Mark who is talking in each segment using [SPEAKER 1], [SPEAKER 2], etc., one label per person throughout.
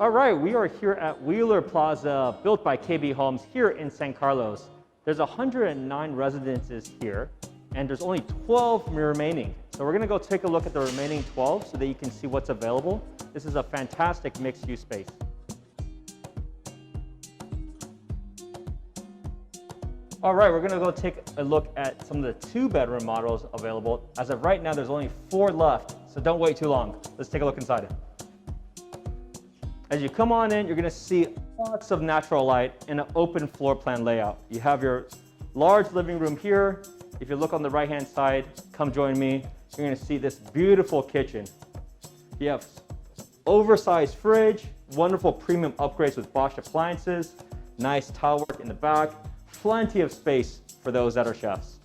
[SPEAKER 1] All right, we are here at Wheeler Plaza, built by KB Homes here in San Carlos. There's 109 residences here, and there's only 12 remaining. So we're gonna go take a look at the remaining 12 so that you can see what's available. This is a fantastic mixed-use space. All right, we're gonna go take a look at some of the 2-bedroom models available. As of right now, there's only 4 left, so don't wait too long. Let's take a look inside. As you come on in, you're gonna see lots of natural light in an open floor plan layout. You have your large living room here. If you look on the right-hand side, come join me. You're gonna see this beautiful kitchen. You have oversized fridge, wonderful premium upgrades with Bosch appliances, nice tile work in the back, plenty of space for those that are chefs.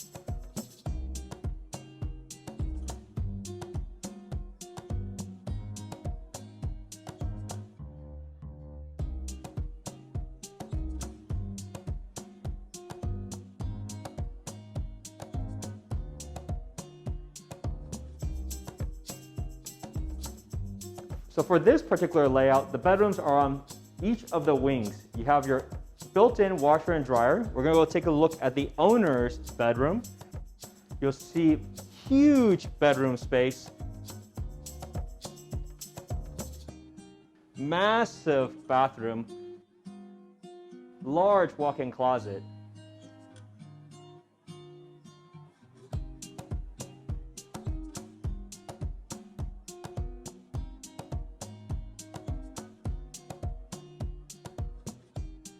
[SPEAKER 1] So for this particular layout, the bedrooms are on each of the wings. You have your built-in washer and dryer. We're gonna go take a look at the owner's bedroom. You'll see huge bedroom space, massive bathroom, large walk-in closet.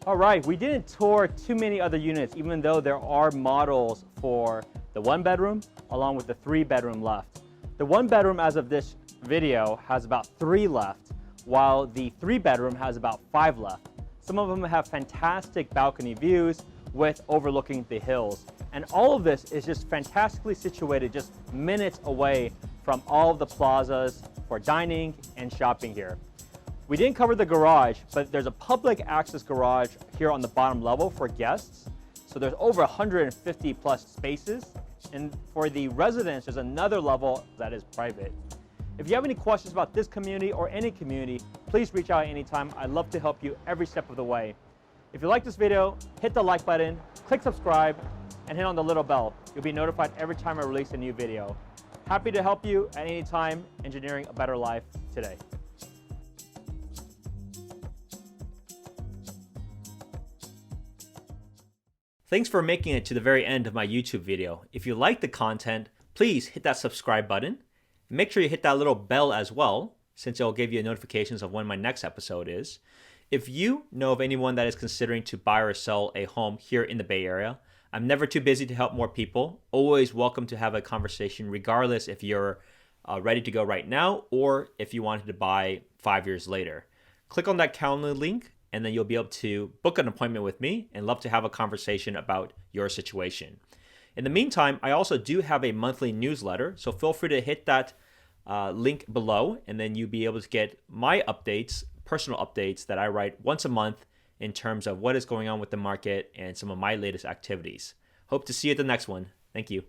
[SPEAKER 1] All right, we didn't tour too many other units, even though there are models for the 1-bedroom along with the 3-bedroom left. The 1-bedroom as of this video has about 3 left, while the 3-bedroom has about 5 left. Some of them have fantastic balcony views with overlooking the hills. And all of this is just fantastically situated just minutes away from all of the plazas for dining and shopping here. We didn't cover the garage, but there's a public access garage here on the bottom level for guests. So there's over 150 plus spaces. And for the residents, there's another level that is private. If you have any questions about this community or any community, please reach out anytime. I'd love to help you every step of the way. If you like this video, hit the like button, click subscribe, and hit on the little bell. You'll be notified every time I release a new video. Happy to help you at any time engineering a better life today. Thanks for making it to the very end of my YouTube video. If you like the content, please hit that subscribe button. Make sure you hit that little bell as well, since it'll give you notifications of when my next episode is. If you know of anyone that is considering to buy or sell a home here in the Bay Area, I'm never too busy to help more people. Always welcome to have a conversation, regardless if you're ready to go right now or if you wanted to buy 5 years later. Click on that calendar link, and then you'll be able to book an appointment with me and love to have a conversation about your situation. In the meantime, I also do have a monthly newsletter, so feel free to hit that link below, and then you'll be able to get my updates, personal updates that I write once a month in terms of what is going on with the market and some of my latest activities. Hope to see you at the next one. Thank you.